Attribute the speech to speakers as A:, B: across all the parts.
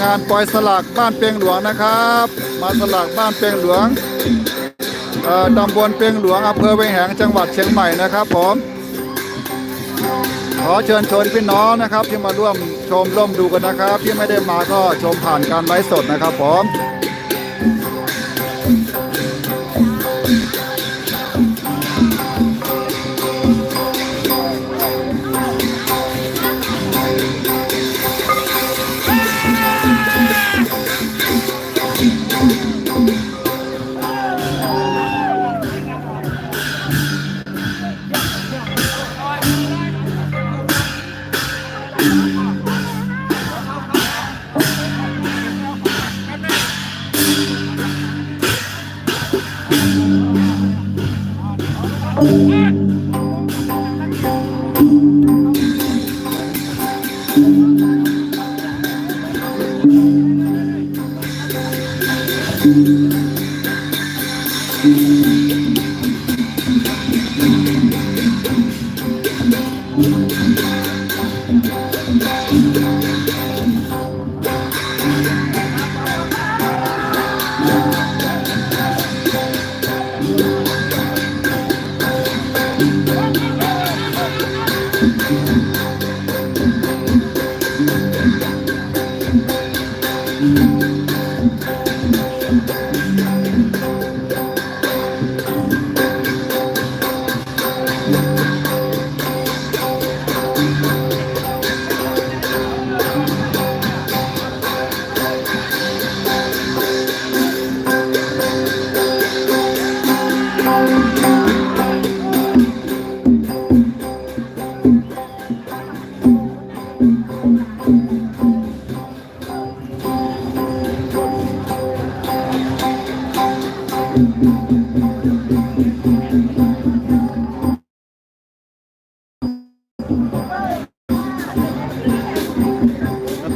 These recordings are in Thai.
A: งานปล่อยสลากบ้านเปียงหลวงนะครับมาสลากบ้านเปียงหลวงตำบลเปียงหลวงอำเภอเวียงแหงจังหวัดเชียงใหม่นะครับผมขอเชิญชวนพี่น้องนะครับที่มาร่วมชมร่วมดูกันนะครับที่ไม่ได้มาก็ชมผ่านการไลฟ์สดนะครับผม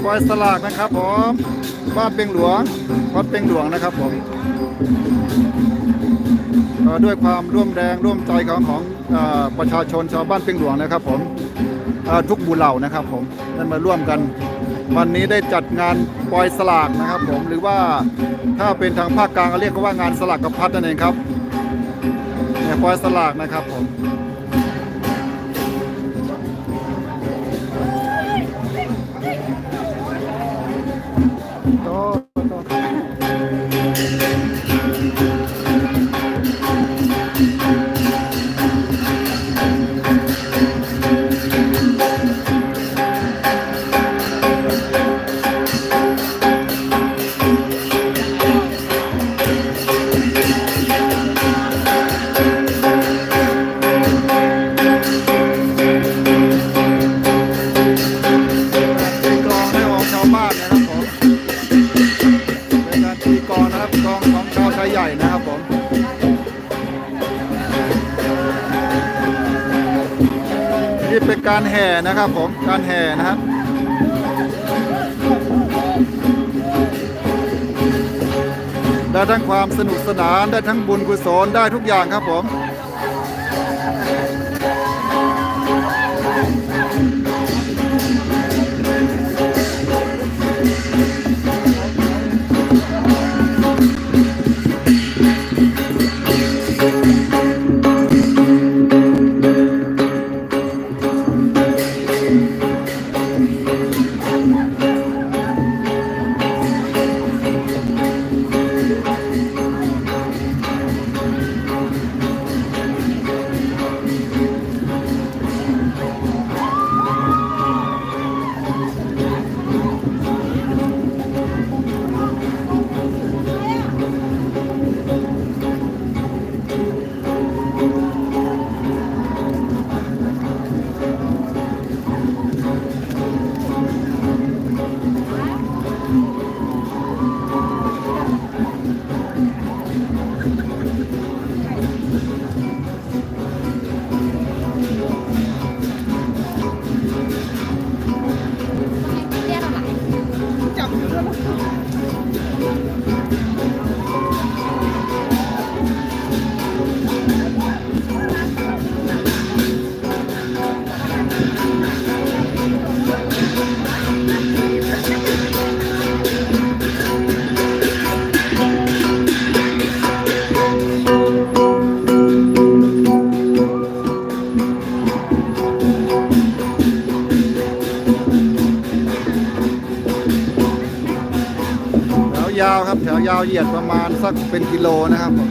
A: ปล่อยสลากนะครับผมบ้านเปียงหลวงวัดเปียงหลวงนะครับผมด้วยความร่วมแรงร่วมใจของประชาชนชาวบ้านเปียงหลวงนะครับผมทุกหมู่เหล่านะครับผมได้มาร่วมกันวันนี้ได้จัดงานปล่อยสลากนะครับผมหรือว่าถ้าเป็นทางภาคกลางก็เรียกว่างานสลากกพัดนั่นเองครับปล่อยสลากนะครับผมนี่เป็นการแห่นะครับผมการแห่นะครับได้ทั้งความสนุกสนานได้ทั้งบุญกุศลได้ทุกอย่างครับผม ยาวครับแถวยาวเหยียดประมาณสักเป็นกิโลนะครับผม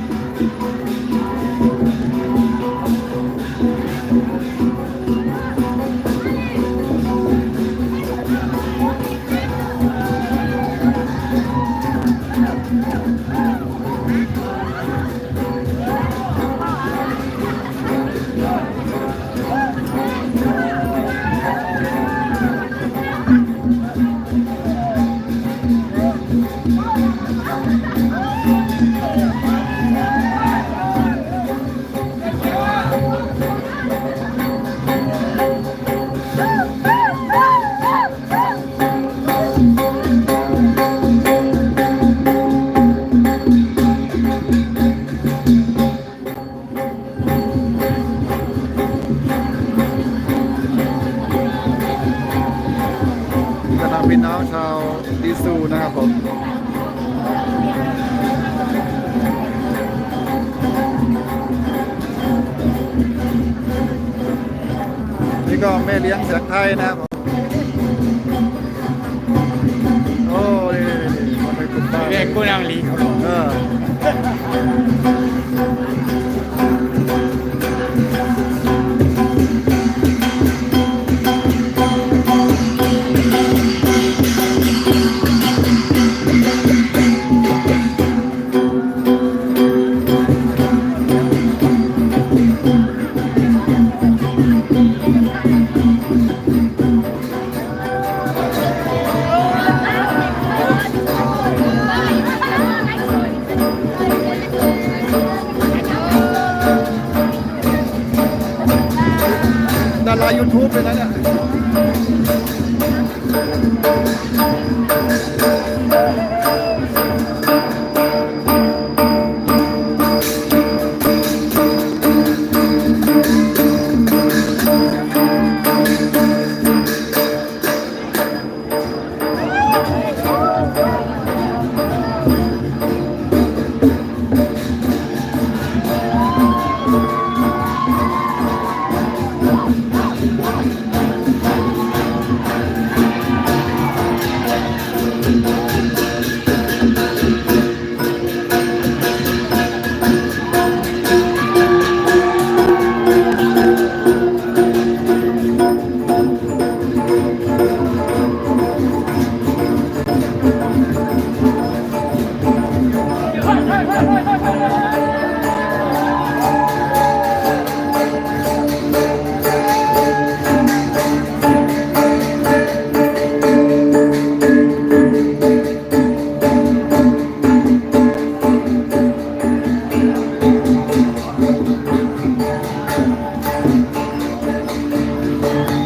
A: พี่น้องชาวดีซูนะครับผมนี่ก็แม่เลี้ยงเสียงไทยนะครับโอ้นี่คนไปคุณป้า
B: เรียกกูนางลีเขาหรอก
A: ดารา YouTube เลยนะเนี่ย